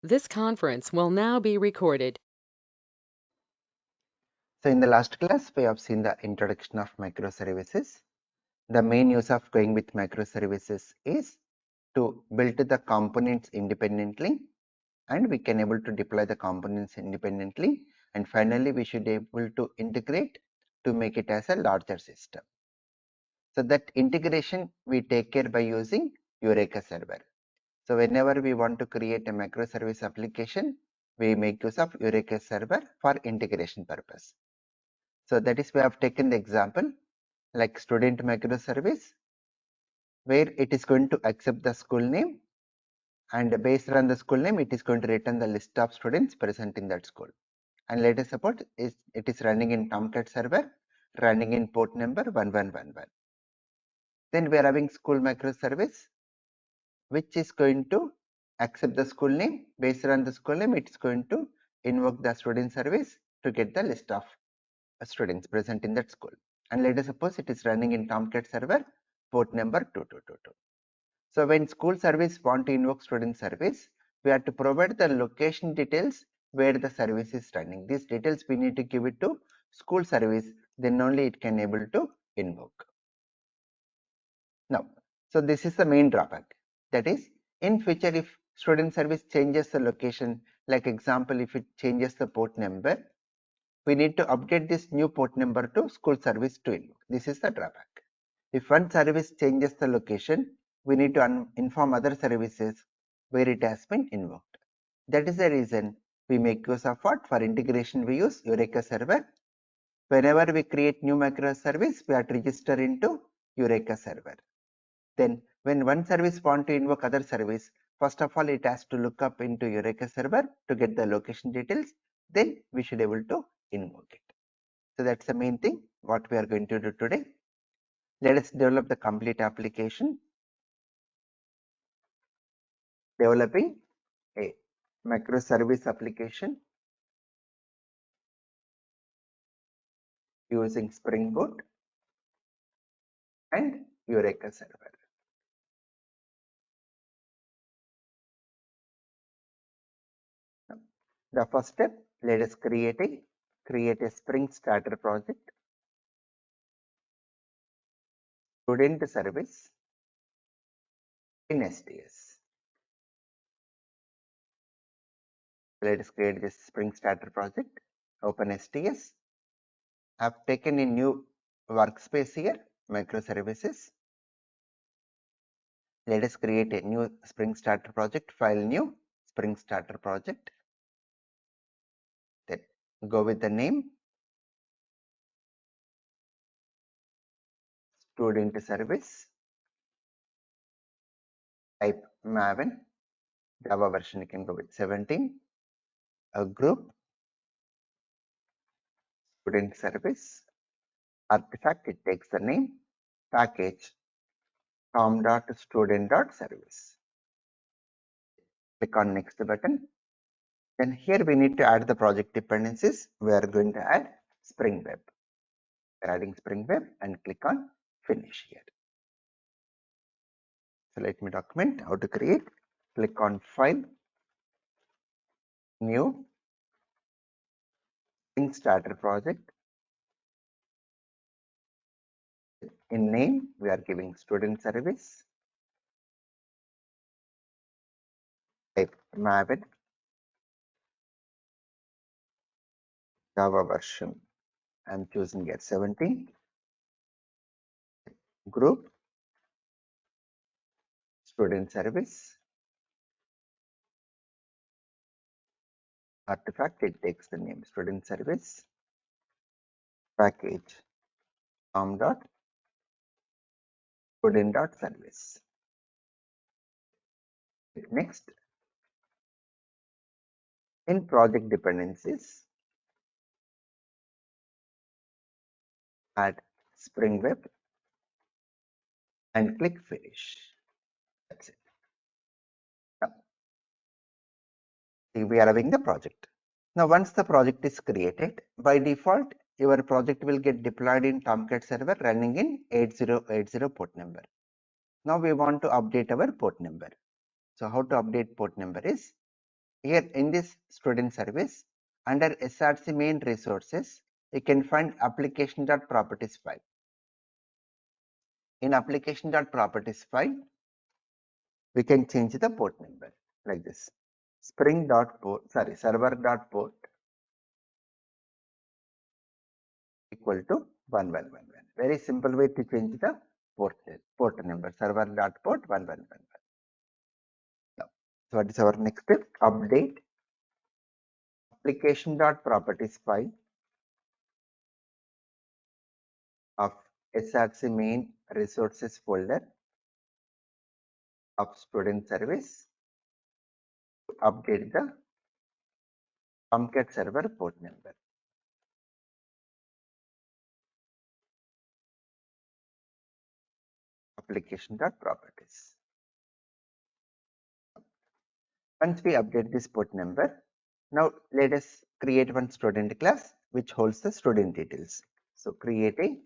This conference will now be recorded. So in the last class, we have seen the introduction of microservices. The main use of going with microservices is to build the components independently, and we can able to deploy the components independently, and finally we should be able to integrate to make it as a larger system. So that integration we take care by using Eureka server. So whenever we want to create a microservice application, we make use of Eureka server for integration purpose. So that is we have taken the example like student microservice, where it is going to accept the school name, and based on the school name it is going to return the list of students present in that school. And let us suppose it is running in Tomcat server, running in port number 1111. Then we are having school microservice, which is going to accept the school name. Based on the school name, it is going to invoke the student service to get the list of students present in that school. And let us suppose it is running in Tomcat server, port number 2222. So when school service want to invoke student service, we have to provide the location details where the service is running. These details we need to give it to school service, then only it can able to invoke. Now, so this is the main drawback. That is, in future if student service changes the location, like example, if it changes the port number, we need to update this new port number to school service to invoke. This is the drawback. If one service changes the location, we need to inform other services where it has been invoked. That is the reason we make use of what? For integration, we use Eureka server. Whenever we create new microservice, we have to register into Eureka server. Then when one service want to invoke other service, first of all, it has to look up into Eureka server to get the location details. Then we should able to invoke it. So that's the main thing what we are going to do today. Let us develop the complete application. Developing a microservice application using Spring Boot and Eureka server. The first step, let us create a Spring Starter project, student service in STS. Let us create this Spring Starter project. Open STS. I've taken a new workspace here, microservices. Let us create a new Spring Starter project, file new Spring Starter project. Then go with the name, student service, type Maven, Java version you can go with 17, a group, student service, artifact it takes the name, package, com.student.service. Click on next button. Then here we need to add the project dependencies. We are going to add Spring Web. We are adding Spring Web and click on finish here. So let me document how to create. Click on file, new, Spring Starter project. In name, we are giving student service. Type Maven, Java version. I'm choosing here 17. Group, student service, artifact, it takes the name student service, package, com.student.service. Next, in project dependencies, add Spring Web and click finish. That's it. Now, we are having the project. Now, once the project is created, by default, your project will get deployed in Tomcat server running in 8080 port number. Now, we want to update our port number. So, how to update port number is, Here in this student service, under SRC main resources, you can find application.properties file. In application.properties file, we can change the port number like this. Server.port equal to 1111. Very simple way to change the port number. Server.port 1111. Now, so what is our next step? Update application.properties file of SRC main resources folder of student service to update the Tomcat server port number. Application.properties. Once we update this port number, now let us create one student class which holds the student details. So create a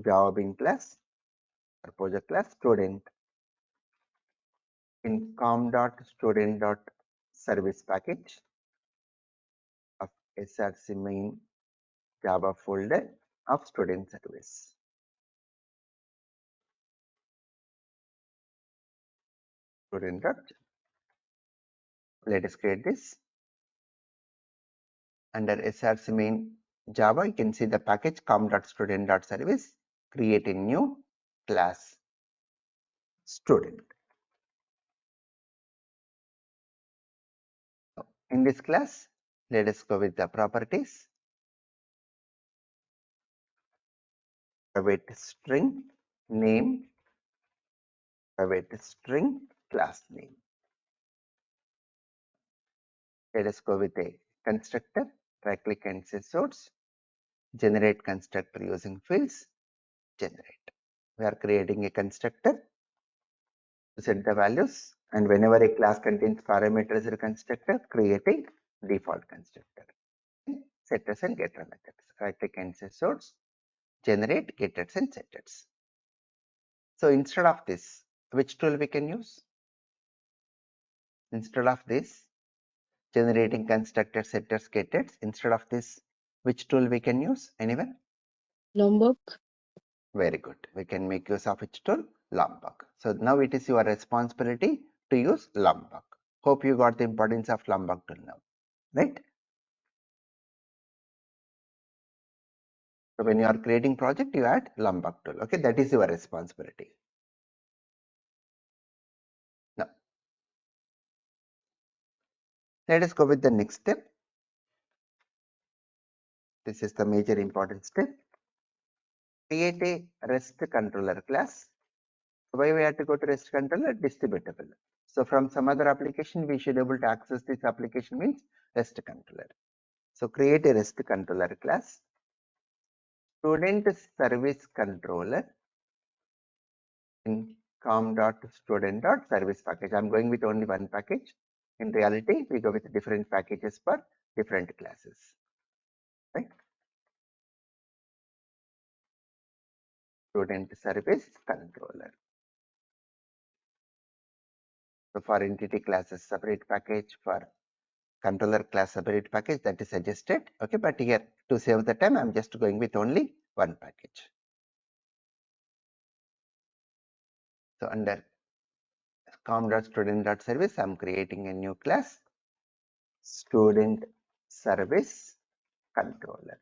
Java Bean class or project class student in com.student.service package of SRC main Java folder of student service. Student. Let us create this. Under SRC main Java, you can see the package com.student.service. Create a new class student. In this class, let us go with the properties. Private string name, private string class name. Let us go with a constructor. Right click and say source. Generate constructor using fields. Generate. We are creating a constructor to set the values, and whenever a class contains parameters in a constructor, create a default constructor. Setters and getter methods. Right click and say source. Generate getters and setters. So instead of this, which tool we can use? Instead of this, generating constructor setters getters, instead of this, which tool we can use? Anyone? Lombok. Very good. We can make use of which tool? Lombok. So now it is your responsibility to use Lombok. Hope you got the importance of Lombok tool now, right? So when you are creating project, you add Lombok tool. Okay, that is your responsibility. Now, let us go with the next step. This is the major important step. Create a REST controller class. Why we have to go to REST controller? Distributable. So from some other application, we should be able to access this application means REST controller. So create a REST controller class. Student service controller in com.student.service package. I'm going with only one package. In reality, we go with different packages for different classes. Right? Student service controller. So for entity classes, separate package, for controller class separate package, that is suggested. Okay, but here to save the time, I'm just going with only one package. So under com.student.service, I'm creating a new class, student service controller.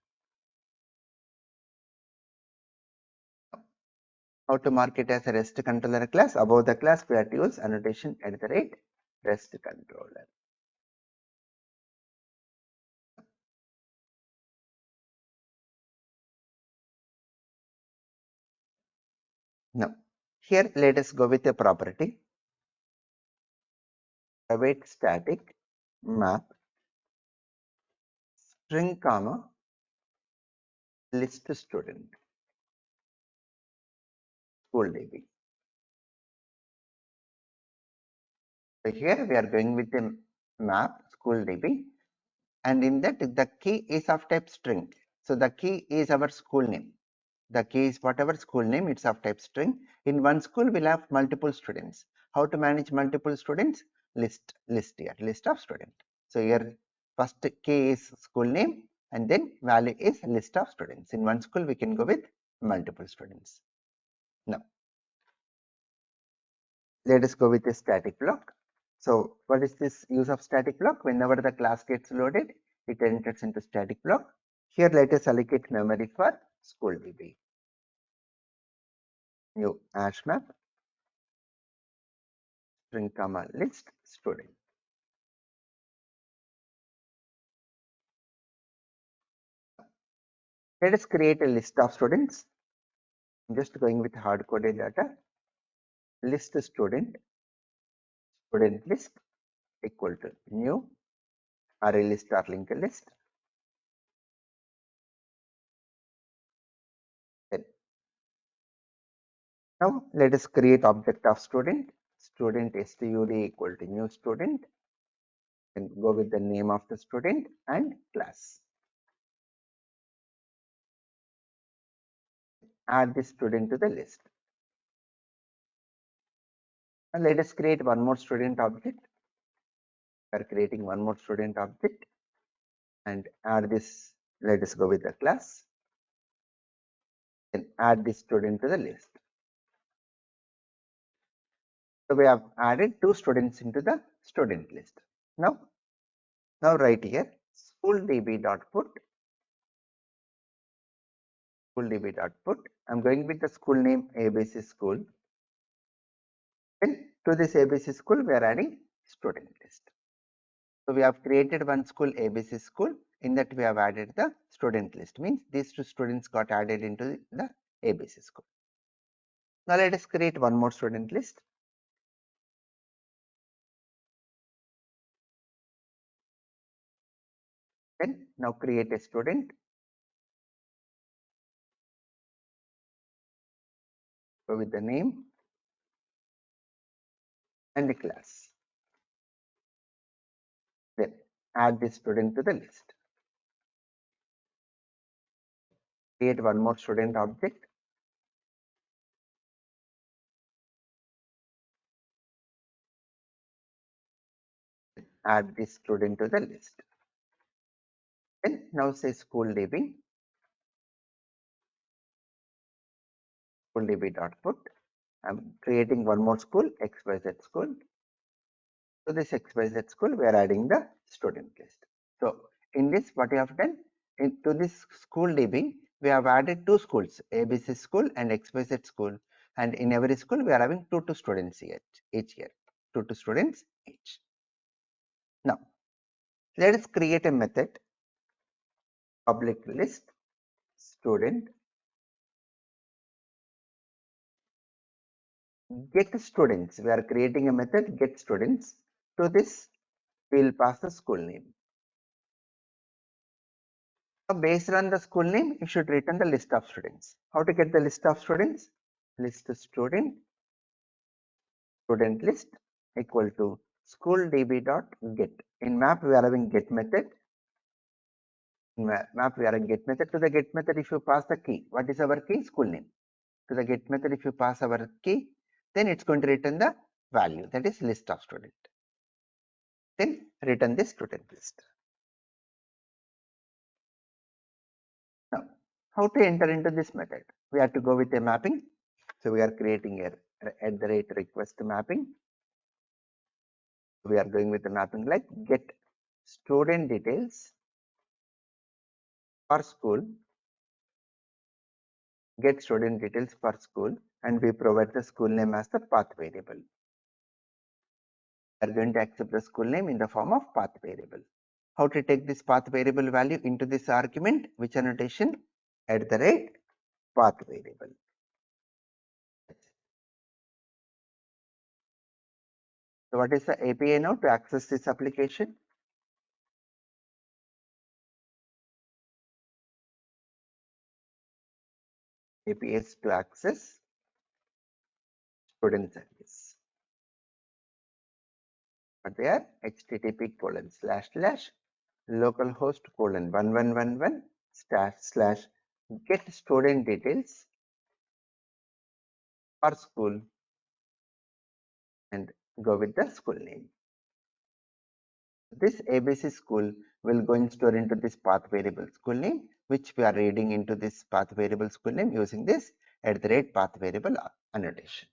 How to mark it as a REST controller class? Above the class, we have to use annotation @REST controller. Now, here let us go with a property. Private static map string comma list student school DB. So here we are going with a map school DB, and in that the key is of type string. So the key is our school name. The key is whatever school name, it's of type string. In one school, we'll have multiple students. How to manage multiple students? List here, list of student. So here first K is school name and then value is list of students. In one school we can go with multiple students. Now let us go with a static block. So what is this use of static block? Whenever the class gets loaded, it enters into static block. Here let us allocate memory for school DB. New hash map string comma list student. Let us create a list of students. I'm just going with hard coded data. List student list equal to new array list or linked list. Then now let us create object of student stud equal to new student, and go with the name of the student and class. Add this student to the list. And let us create one more student object. We are creating one more student object and add this. Let us go with the class and add this student to the list. So we have added two students into the student list. Now write here schooldb.put. I'm going with the school name ABC school. Then to this ABC school we are adding student list. So we have created one school ABC school. In that we have added the student list. Means these two students got added into the ABC school. Now let us create one more student list. Then now create a student. Go with the name and the class. Then add this student to the list. Create one more student object. Add this student to the list. Then now say schooldb put. I'm creating one more school, XYZ school. To this XYZ school, we are adding the student list. So in this, what you have done, into this school DB, we have added two schools, ABC school and XYZ school. And in every school, we are having two students here, each year, two students each. Now, let us create a method, public list student get students. We are creating a method get students. To this, we will pass the school name. So based on the school name, you should return the list of students. How to get the list of students? List student list equal to schooldb.get. In map, we are having get method. In map, we are having get method. To the get method, if you pass the key, what is our key? School name. To the get method, if you pass our key, then it's going to return the value, that is list of student. Then return the student list. Now, how to enter into this method? We have to go with a mapping. So we are creating a @request mapping. We are going with the mapping like get student details per school, get student details per school, and we provide the school name as the path variable. We are going to accept the school name in the form of path variable. How to take this path variable value into this argument? Which annotation? @path variable. So what is the API now to access this application? APIs to access student service. But they are http://localhost:1111/get student details per school and go with the school name. This ABC school will go and store into this path variable school name, which we are reading into this path variable school name using this @path variable annotation.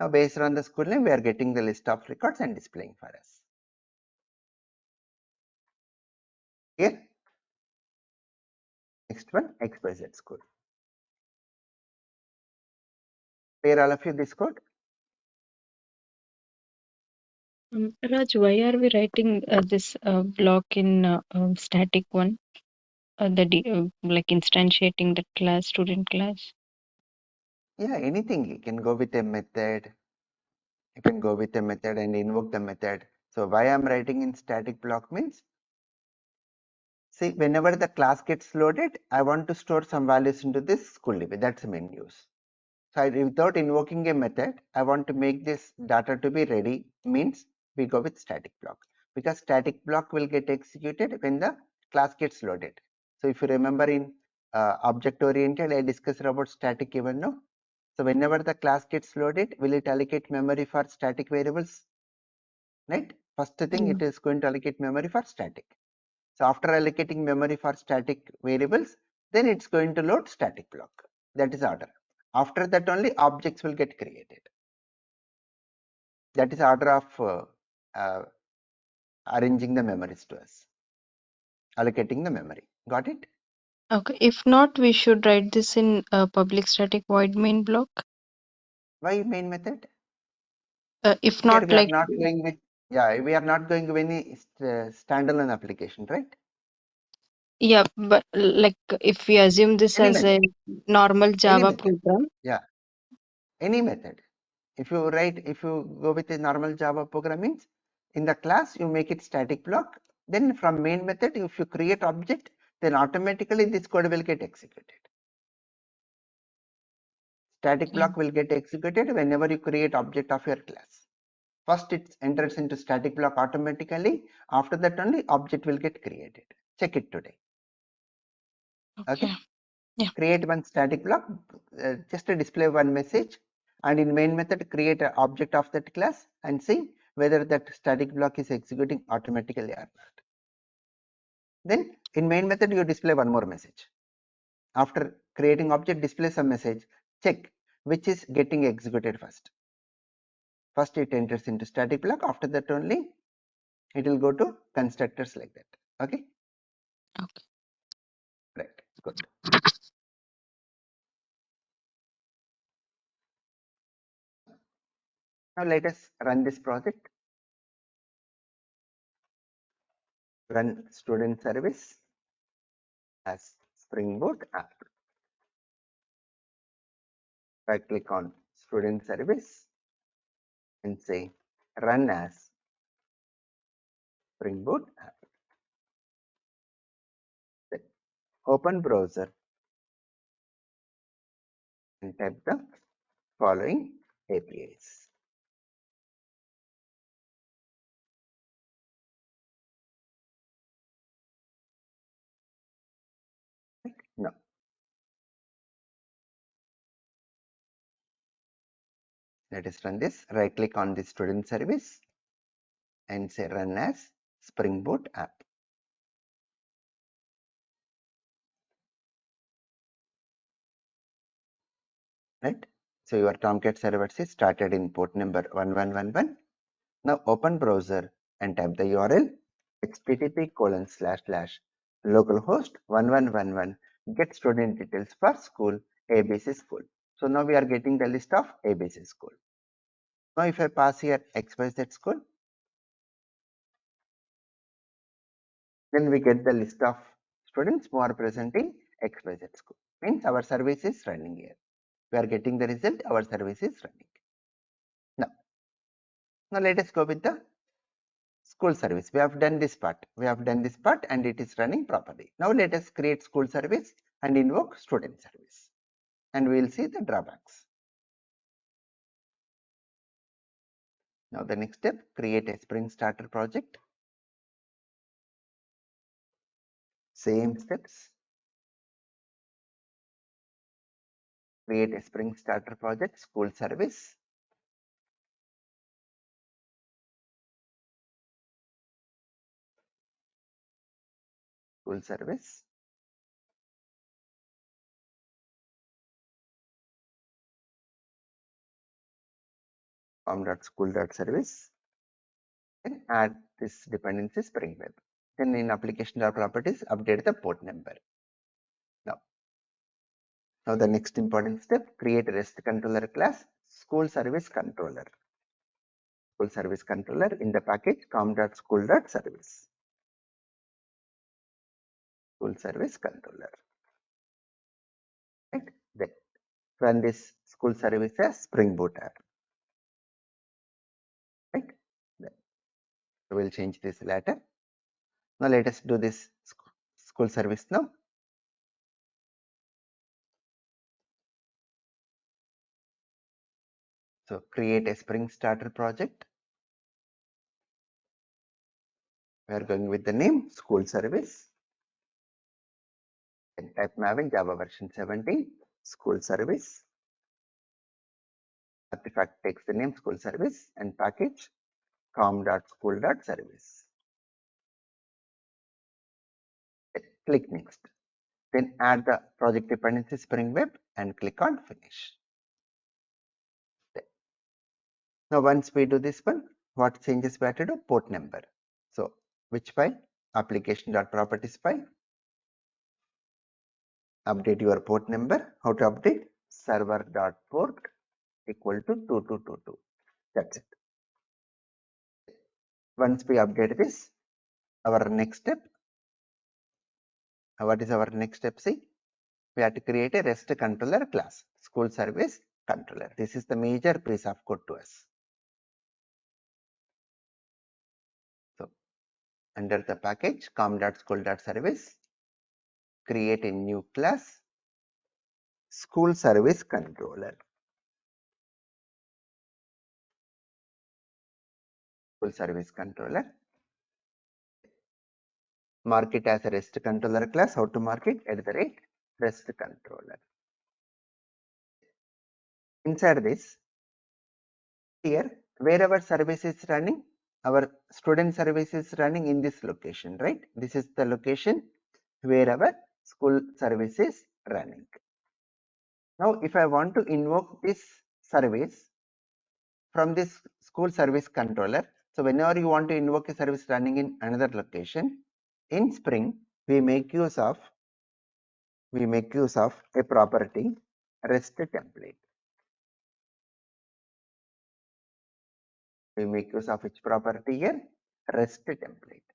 Now, based on the school name, we are getting the list of records and displaying for us. Here, next one, XYZ school. Clear all of you this code? Raj, why are we writing this block in static one? Like instantiating the class, student class? Yeah, anything. You can go with a method. You can go with a method and invoke the method. So why I'm writing in static block means, see, whenever the class gets loaded, I want to store some values into this school DB. That's the main use. So without invoking a method, I want to make this data to be ready, means we go with static block, because static block will get executed when the class gets loaded. So if you remember in object oriented, I discussed about static event now. So whenever the class gets loaded, will it allocate memory for static variables? Right? First thing, it is going to allocate memory for static. So after allocating memory for static variables, then it's going to load static block. That is order. After that only objects will get created. That is order of arranging the memories to us, allocating the memory. Got it? Okay. If not, we should write this in public static void main block. Why main method? If Here not, we are like, not going with, yeah, we are not going with any standalone application, right? yeah, but like if we assume this Any as a method, normal any Java method, program, yeah, any method. If you go with a normal Java program means, in the class you make it static block, then from main method, if you create object, then automatically this code will get executed. Static block will get executed whenever you create object of your class. First it enters into static block automatically. After that only object will get created. Check it today. Okay. Yeah. Create one static block, just to display one message, and in main method create an object of that class and see whether that static block is executing automatically or not. Then in main method you display one more message. After creating object, display some message, check which is getting executed first. First it enters into static block, after that only it will go to constructors like that. Okay. Right, good. Now let us run this project. Run student service as Spring Boot app. Right click on student service and say run as Spring Boot app. Then open browser and type the following APIs. Right? Now let us run this. Right click on the student service and say run as Spring Boot app. Right? So your Tomcat servers is started in port number 1111. Now open browser and type the URL http://localhost 1111 get student details for school ABC school. So now we are getting the list of ABC school. Now if I pass here XYZ school, then we get the list of students who are present in XYZ school. Means our service is running here. We are getting the result, our service is running. Now let us go with the school service. We have done this part. And it is running properly. Now let us create school service and invoke student service. And we will see the drawbacks. Now the next step, create a Spring Starter project. Same steps. Create a Spring Starter project, school service. school service, form.school.service, then add this dependency Spring Web. Then in application.properties, update the port number. Now the next important step, create a REST controller class, school service controller. School service controller in the package com.school.service. School service controller. Right? Then run this school service as Spring Boot app. Right? Then we'll change this later. Now let us do this school service now. So create a Spring Starter project. We are going with the name school service. And type Maven Java version 17 school service. Artifact takes the name school service and package com.school.service. Click next. Then add the project dependency Spring Web and click on finish. Now once we do this one, what changes we have to do? Port number. So which file? Application.properties file. Update your port number. How to update? Server.port equal to 2222. That's it. Once we update this, our next step. What is our next step? See, we have to create a REST controller class, school service controller. This is the major piece of code to us. So under the package com.school.service, create a new class, school service controller. School service controller. Mark it as a REST controller class. How to mark it? At the rate REST controller. Inside this, here, wherever service is running, our student service is running in this location, right? This is the location wherever school service is running. Now, if I want to invoke this service from this school service controller, so whenever you want to invoke a service running in another location, in Spring, we make use of a property REST template. We make use of which property here? REST template.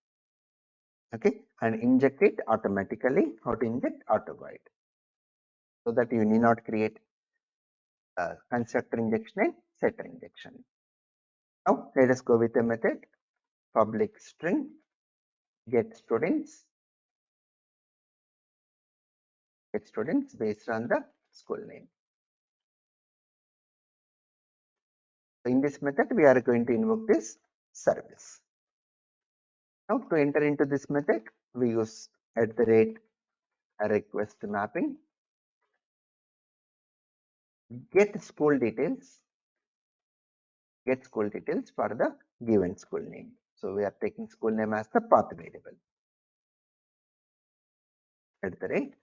Okay, and inject it automatically. How to inject? Auto void, so that you need not create constructor injection and setter injection. Now let us go with the method public string get students based on the school name. So in this method, we are going to invoke this service. Now to enter into this method, we use @request mapping get school details for the given school name. So we are taking school name as the path variable. @path variable.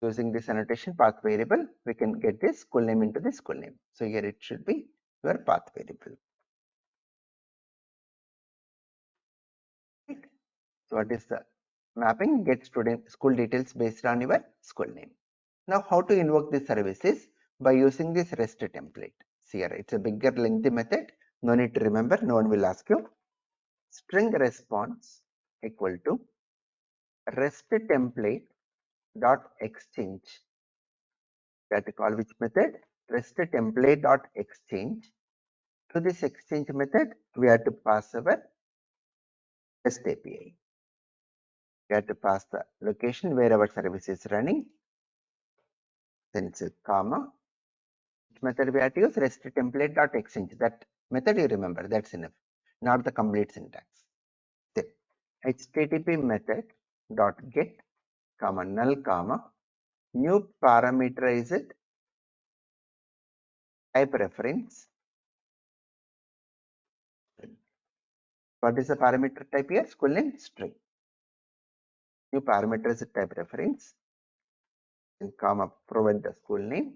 Using this annotation path variable, we can get this school name into the school name. So here it should be your path variable. Right. So what is the mapping? Get student school details based on your school name. Now how to invoke this services? By using this REST template. See here, it's a bigger lengthy method. No need to remember, no one will ask you. String response equal to REST template dot exchange. We have to call which method? REST template dot exchange. To this exchange method, we have to pass our REST API. We have to pass the location where our service is running. Then it's a comma. Which method we have to use? REST template dot exchange. That method you remember. That's enough. Not the complete syntax. Then HTTP method dot get comma null comma new parameterized type reference. What is the parameter type here? School name string. new parameters type reference and comma provide the school name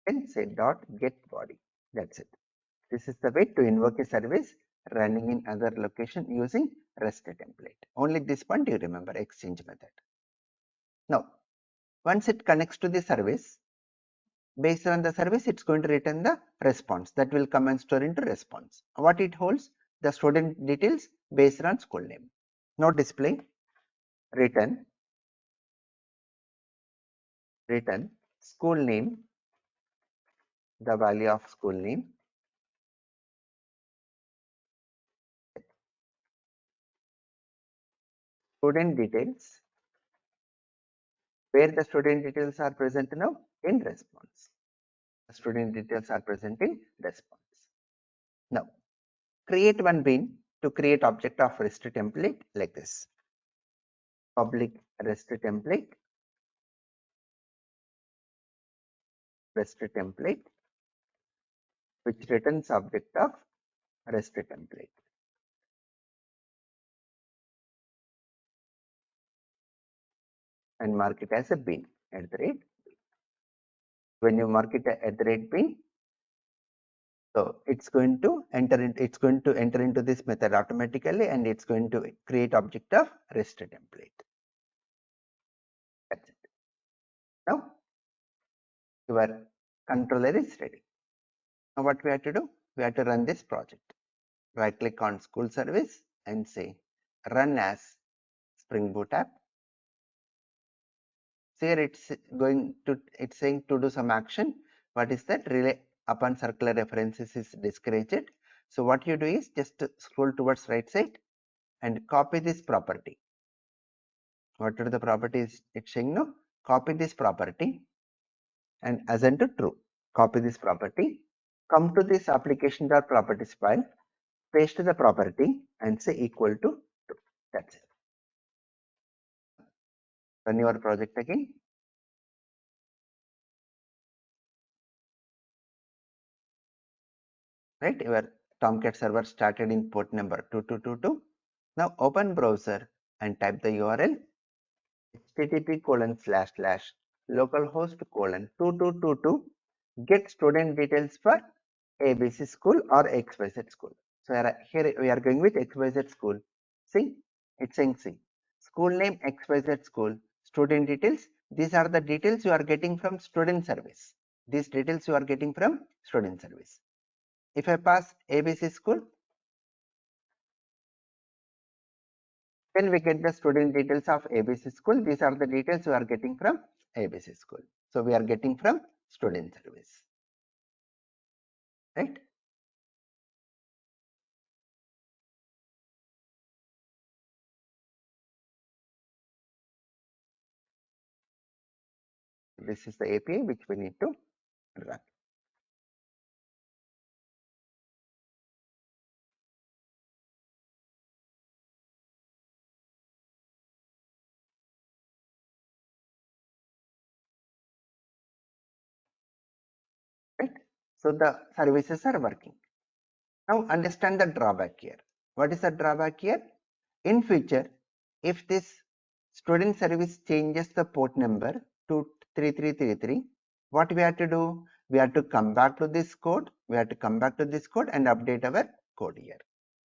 and say dot get body. That's it. This is the way to invoke a service running in other location using REST template. Only this one do you remember, exchange method. Now, once it connects to the service, based on the service, it's going to return the response that will come and store into response. What it holds? The student details based on school name. Now display return school name, the value of school name, student details, where the student details are present now in response. The student details are present in response. Now create one bean to create object of REST template like this. Public REST template, which returns object of REST template. And mark it as a bean at the rate. When you mark it at the rate bean, so it's going to enter into this method automatically, and it's going to create object of REST template. That's it. Now your controller is ready. Now what we have to do? We have to run this project. Right click on school service and say run as Spring Boot app. So here it's saying to do some action. What is that? Relay upon circular references is discouraged. So what you do is just scroll towards right side and copy this property. What are the properties it's saying now? Copy this property and assign to true. Copy this property. Come to this application.properties file, paste the property and say equal to true. That's it. Run your project again. Right, your Tomcat server started in port number 2222. Now open browser and type the URL http://localhost:2222 get student details for ABC school or XYZ school. So here we are going with XYZ school. See, it's saying see. School name XYZ school, student details. These are the details you are getting from student service. These details you are getting from student service. If I pass ABC school, then we get the student details of ABC school. These are the details we are getting from ABC school. So we are getting from student service, right? This is the API which we need to run. Right? So the services are working. Now understand the drawback here. What is the drawback here? In future, if this student service changes the port number to 3333, what we have to do? We have to come back to this code. We have to come back to this code and update our code here.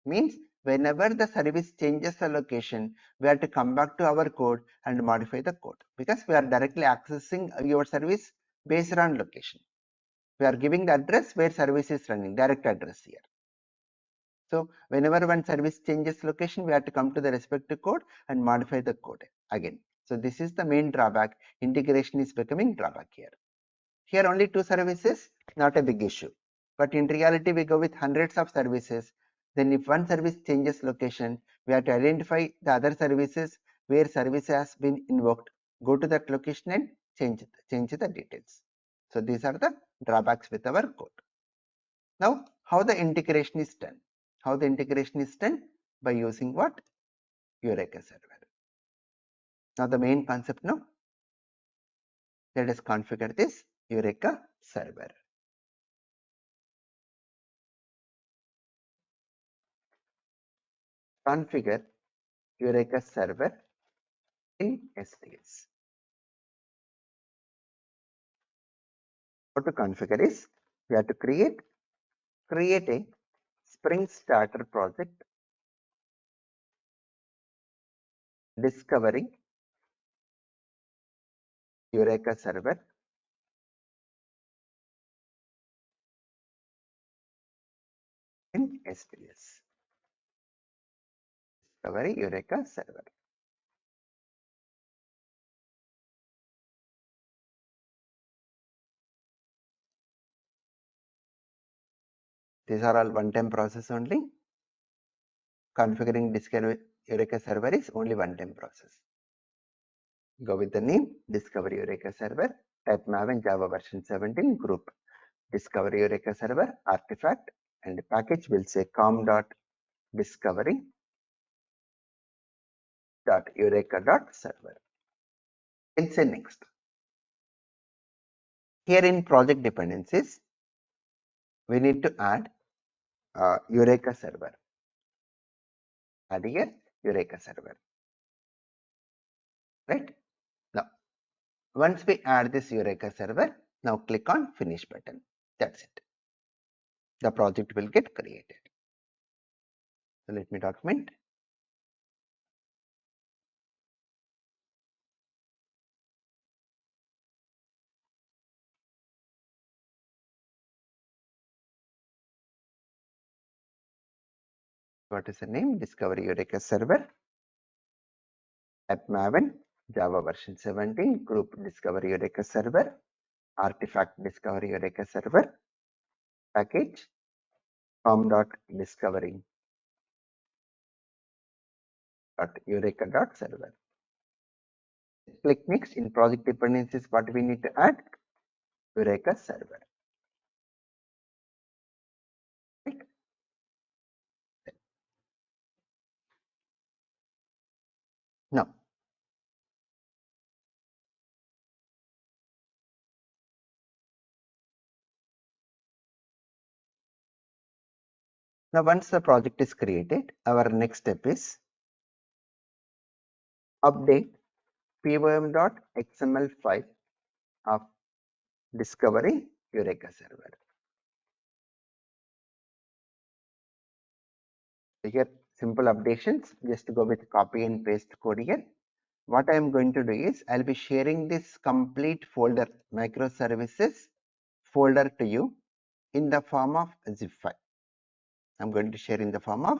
Means whenever the service changes the location, we have to come back to our code and modify the code, because we are directly accessing your service based on location. We are giving the address where service is running, direct address here. So whenever one service changes location, we have to come to the respective code and modify the code again. So this is the main drawback. Integration is becoming drawback here. Here only 2 services, not a big issue. But in reality, we go with hundreds of services. Then if one service changes location, we have to identify the other services where service has been invoked, go to that location and change the details. So these are the drawbacks with our code. Now, how the integration is done? How the integration is done? By using what? Eureka server. Now the main concept now, let us configure this Eureka server. Configure Eureka server in STS. How to configure is we have to create a Spring Starter project discovering Eureka server in STS. Discovery Eureka server. These are all one-time process only. Configuring Discovery Eureka server is only one-time process. Go with the name Discovery Eureka server. Type Maven Java version 17 group. Discovery Eureka server artifact and the package will say com.discovery.eureka.server. And say next. Here in project dependencies, we need to add Eureka server. Add here Eureka server. Right? Now, once we add this Eureka server, now click on finish button. That's it. The project will get created. So let me document. What is the name? Discovery Eureka server. At Maven Java version 17 group Discovery Eureka server artifact Discovery Eureka server package com.discovery.eureka.server. Click next. In project dependencies, what we need to add? Eureka server. Right? Now, once the project is created, our next step is update pym.xml file of Discovery Eureka server. Here, simple updations. Just go with copy and paste code here. What I am going to do is I'll be sharing this complete folder microservices folder to you in the form of a zip file. I'm going to share in the form of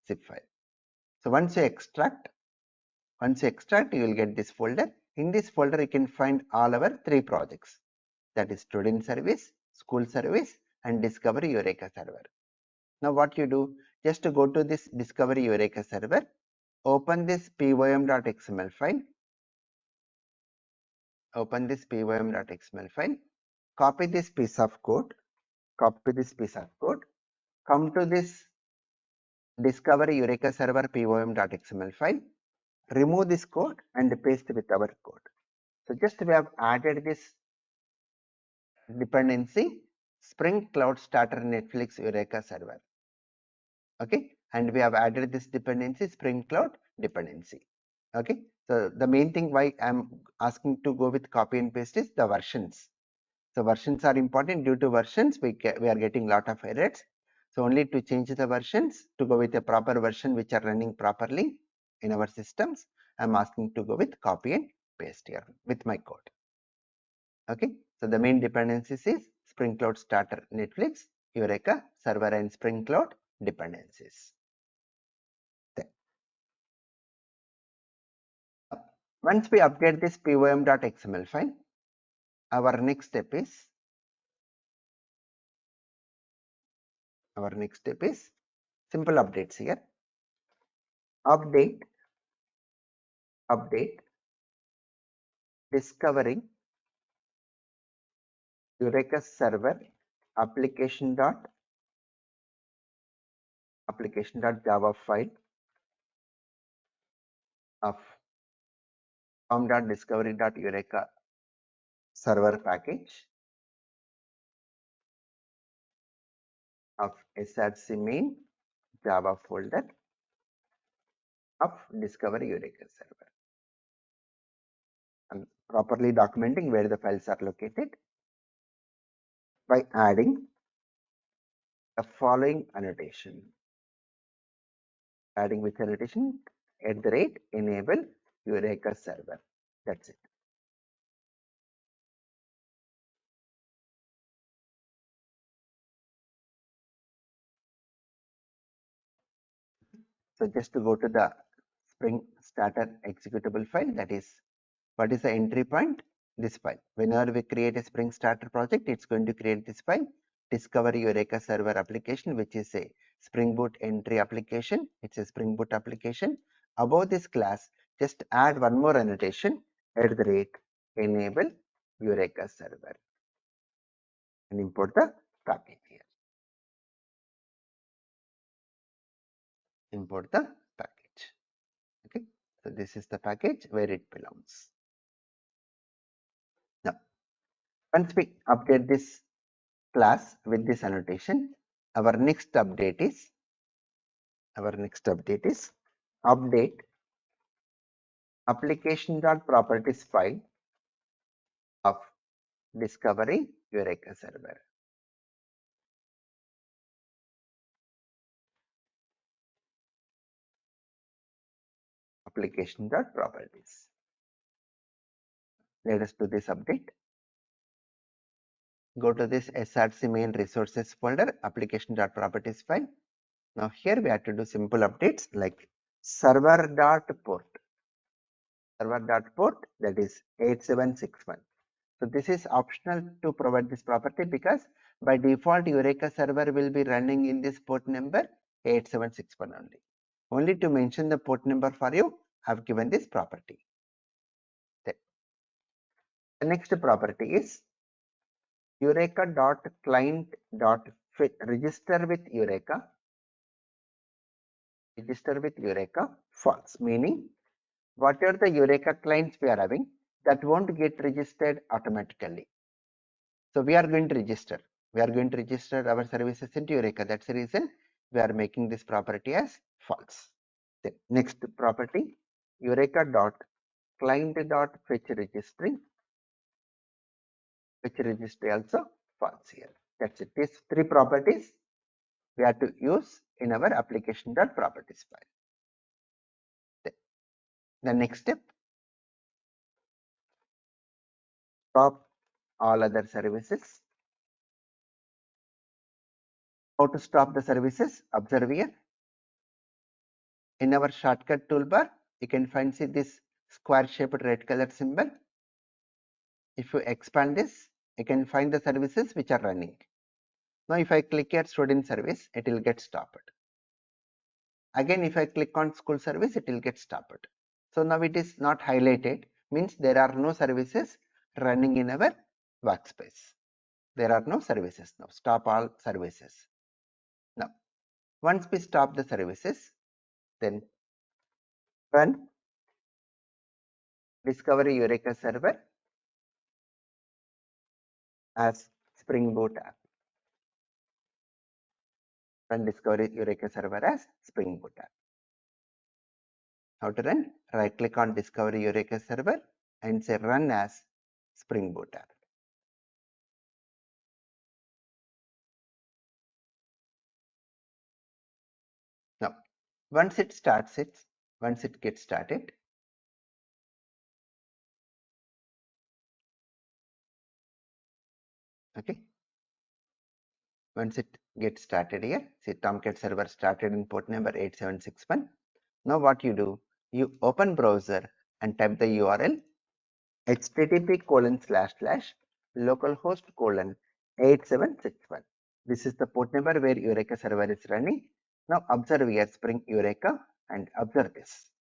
zip file. So once you extract, you will get this folder. In this folder, you can find all our 3 projects. That is student service, school service, and Discovery Eureka server. Now what you do, just to go to this Discovery Eureka server, open this pym.xml file, copy this piece of code, come to this Discovery Eureka server pym.xml file, remove this code and paste with our code. So just we have added this dependency Spring Cloud Starter Netflix Eureka server. Okay, and we have added this dependency Spring Cloud dependency. Okay, so the main thing why I'm asking to go with copy and paste is the versions. So versions are important. Due to versions, we are getting lot of errors. So only to change the versions, to go with a proper version which are running properly in our systems, I'm asking to go with copy and paste here with my code. Okay, so the main dependencies is Spring Cloud Starter Netflix, Eureka server and Spring Cloud dependencies. Once we update this pym.xml file, our next step is simple updates here. Update discovering Eureka server application.java file of com.discovery.eureka server package of src main Java folder of Discovery Eureka server. properly documenting where the files are located by adding the following annotation. Adding which annotation? @enable Eureka server. That's it. So just to go to the Spring Starter executable file, that is, what is the entry point? This file. Whenever we create a Spring Starter project, it's going to create this file, discover Eureka server application, which is a Spring Boot entry application. It's a Spring Boot application. Above this class, just add one more annotation, @enable Eureka server, and import the package here. Import the package. Okay, so this is the package where it belongs. Now, once we update this class with this annotation, our next update is update application.properties file of discovery Eureka server. Application.properties. Let us do this update. Go to this src main resources folder, application.properties file. Now here we have to do simple updates like server.port that is 8761. So this is optional to provide this property because by default Eureka server will be running in this port number 8761 only. Only to mention the port number for you, I have given this property. The next property is eureka.client.register with Eureka false, meaning whatever the Eureka clients we are having, that won't get registered automatically. So we are going to register. We are going to register our services into Eureka. That's the reason we are making this property as false. The next property, Eureka.client.fetch registry. Fetch registry also false here. That's it. These three properties we have to use in our application.properties file. The next step, stop all other services. How to stop the services? Observe here. In our shortcut toolbar, you can find this square shaped red color symbol. If you expand this, you can find the services which are running. Now if I click here student service, it will get stopped. Again, if I click on school service, it will get stopped. So now it is not highlighted, means there are no services running in our workspace. There are no services now. Stop all services. Now, once we stop the services, then run discovery Eureka server as Spring Boot app. Run discovery Eureka server as Spring Boot app. How to run? Right click on discovery Eureka server and say run as Spring Boot app. Now, once it gets started, okay. Once it gets started here, see Tomcat server started in port number 8761. Now what you do, you open browser and type the URL http://localhost:8761. This is the port number where Eureka server is running. Now observe here Spring Eureka and observe this.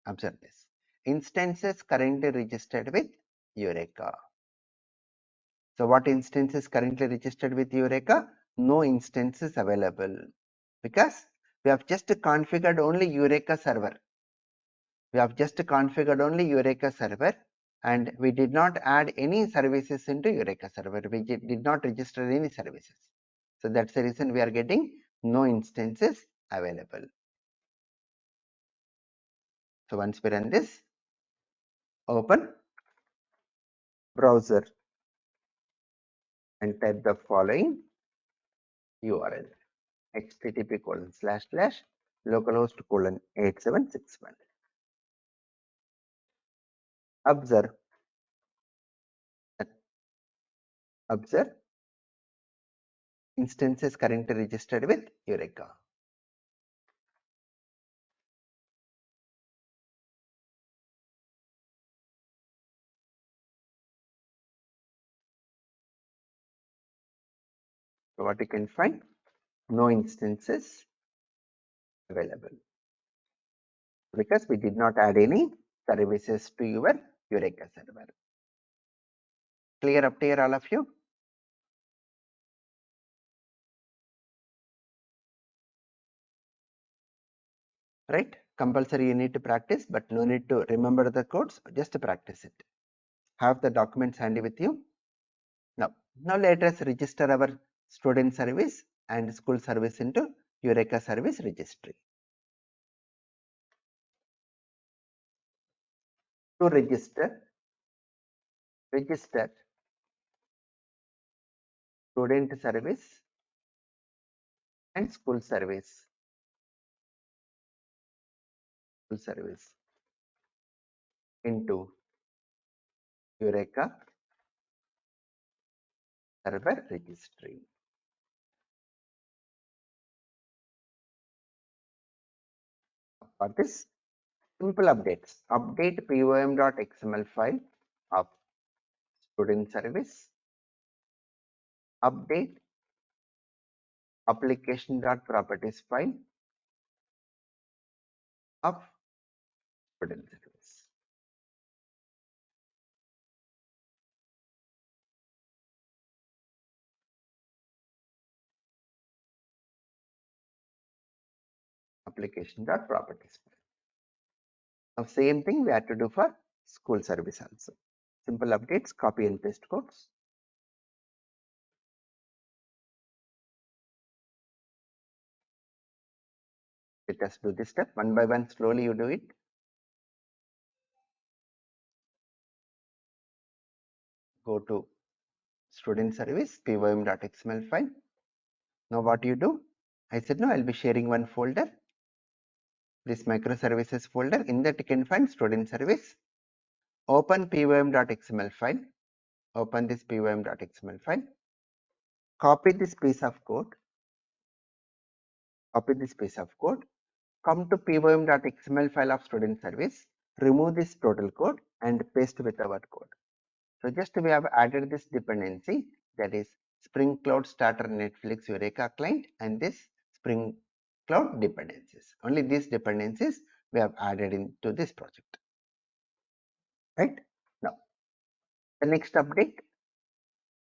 Observe this. Instances currently registered with Eureka. So what instance is currently registered with Eureka? No instances available because we have just configured only Eureka server. We have just configured only Eureka server and we did not add any services into Eureka server. We did not register any services. So that's the reason we are getting no instances available. So once we run this, open browser and type the following URL: http://localhost:8761. Observe instances currently registered with Eureka. So what you can find, no instances available because we did not add any services to your Eureka server. Clear up to here, all of you? Right? Compulsory you need to practice, but no need to remember the codes, just to practice it. Have the documents handy with you. Now let us register our student service and school service into Eureka service registry. To register student service and school service into Eureka server registry. For this, simple updates: update pom.xml file of student service, update application.properties file of student service. Application.properties file. Now same thing we have to do for school service also. Simple updates, copy and paste codes. Let us do this step one by one. Slowly you do it. Go to student service pom.xml file. Now what you do? I said no, I'll be sharing one folder, this microservices folder. In that you can find student service. Open pom.xml file. Open this pom.xml file. Copy this piece of code. Come to pom.xml file of student service. Remove this total code and paste with our code. So just we have added this dependency, that is Spring Cloud Starter Netflix Eureka client and this Spring Cloud dependencies. Only these dependencies we have added into this project. Right? Now, the next update,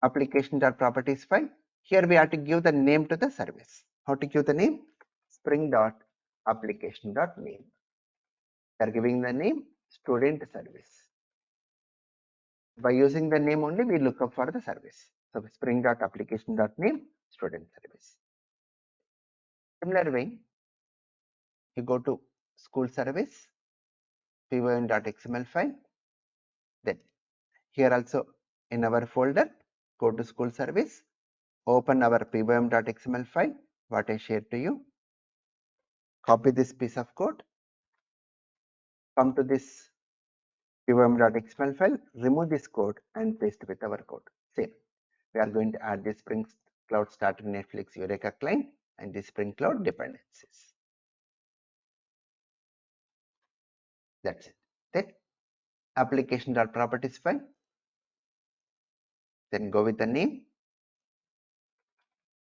application.properties file. Here we have to give the name to the service. How to give the name? Spring.application.name. We are giving the name student service. By using the name only, we look up for the service. So spring.application.name student service. Similar way, you go to school service pom.xml file. Then here also in our folder, go to school service, open our pom.xml file, what I shared to you. Copy this piece of code, come to this pom.xml file, remove this code and paste with our code. Same. We are going to add this Spring Cloud Starter Netflix Eureka client and the Spring Cloud dependencies. That's it. Then application.properties file. Then go with the name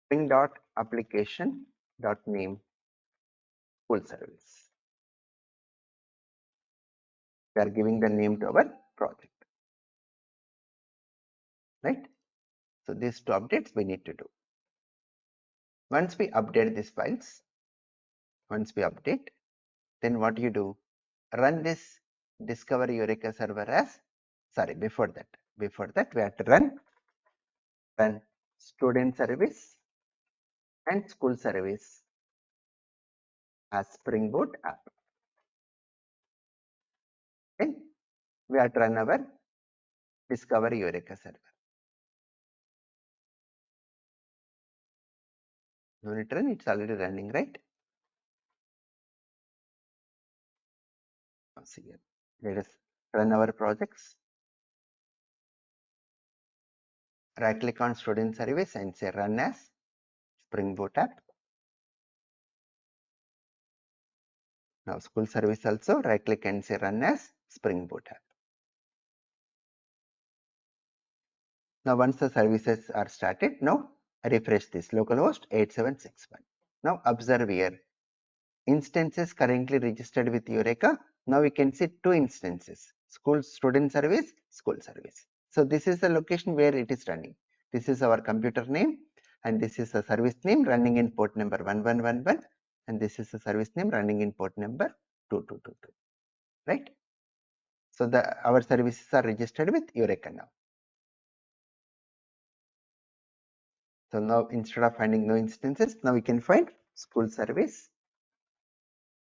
spring.application.name school service. We are giving the name to our project. Right? So these two updates we need to do. Once we update these files, then what you do? Run this Discover Eureka server as, before that we have to run student service and school service as Spring Boot app. Then we have to run our discover Eureka server. No need to run, it's already running, right? Once again, let us run our projects. Right click on student service and say run as Spring Boot app. Now school service also, right click and say run as Spring Boot app. Now once the services are started, now refresh this localhost 8761. Now observe here, instances currently registered with Eureka. Now we can see two instances, school student service, school service. So this is the location where it is running. This is our computer name and this is the service name running in port number 1111 and this is the service name running in port number 2222, right? So our services are registered with Eureka now. So now instead of finding no instances, now we can find school service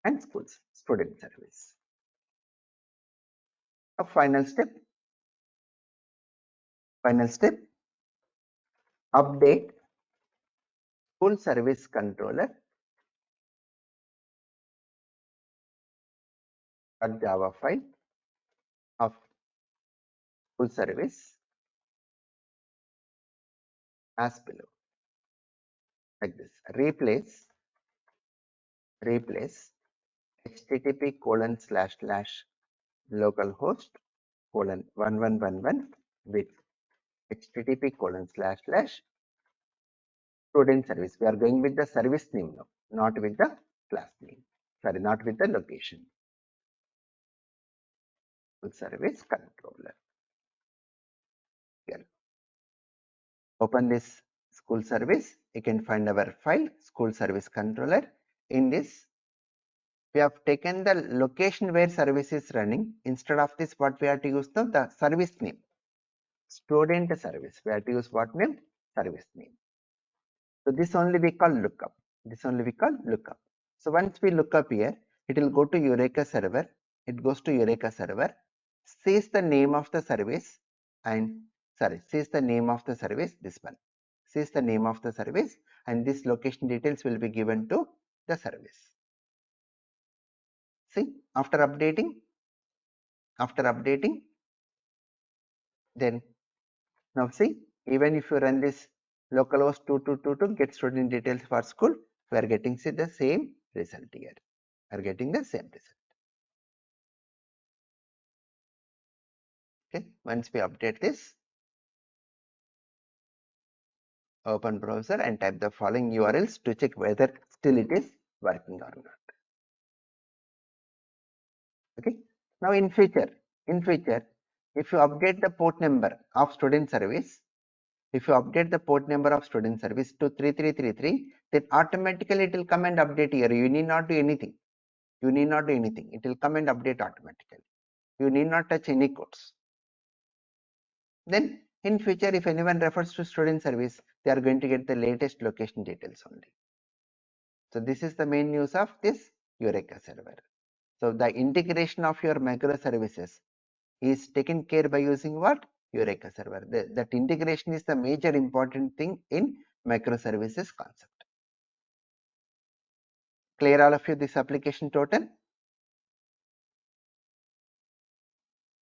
and schools student service. A final step, update school service controller .java file of school service as below, like this. Replace http://localhost:1111 with http://student service. We are going with the service name now, not with the class name. Sorry, not with the location. School service controller. Here. Open this school service. You can find our file school service controller. In this, we have taken the location where service is running. Instead of this, what we have to use now? The service name. Student service. We have to use what name? Service name. So this only we call lookup. So once we look up here, it will go to Eureka server. It goes to Eureka server, sees the name of the service and sees the name of the service, this one. Sees the name of the service and this location details will be given to the service. See, after updating, then now see, even if you run this localhost 2222 get student details for school, we are getting see the same result here. We are getting the same result. Okay, once we update this, open browser and type the following URLs to check whether still it is working or not. Okay, now in future, if you update the port number of student service, to 3333, then automatically it will come and update here. You need not do anything. It will come and update automatically. You need not touch any codes. Then in future, if anyone refers to student service, they are going to get the latest location details only. So this is the main use of this Eureka server. So the integration of your microservices is taken care by using what? Eureka server. That integration is the major important thing in microservices concept. Clear all of you this application total?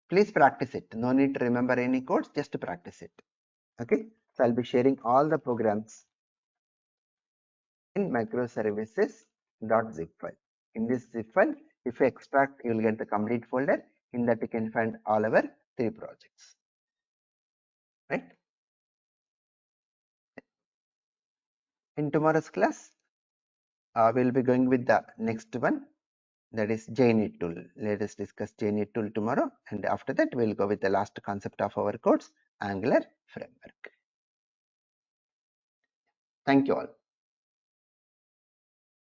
Please practice it. No need to remember any codes, just practice it. Okay. So I'll be sharing all the programs in microservices.zip file. In this zip file, if you extract, you will get the complete folder. In that you can find all our 3 projects. Right? In tomorrow's class, we'll be going with the next one, that is JUnit tool. Let us discuss JUnit tool tomorrow, and after that we'll go with the last concept of our course, Angular framework. Thank you all.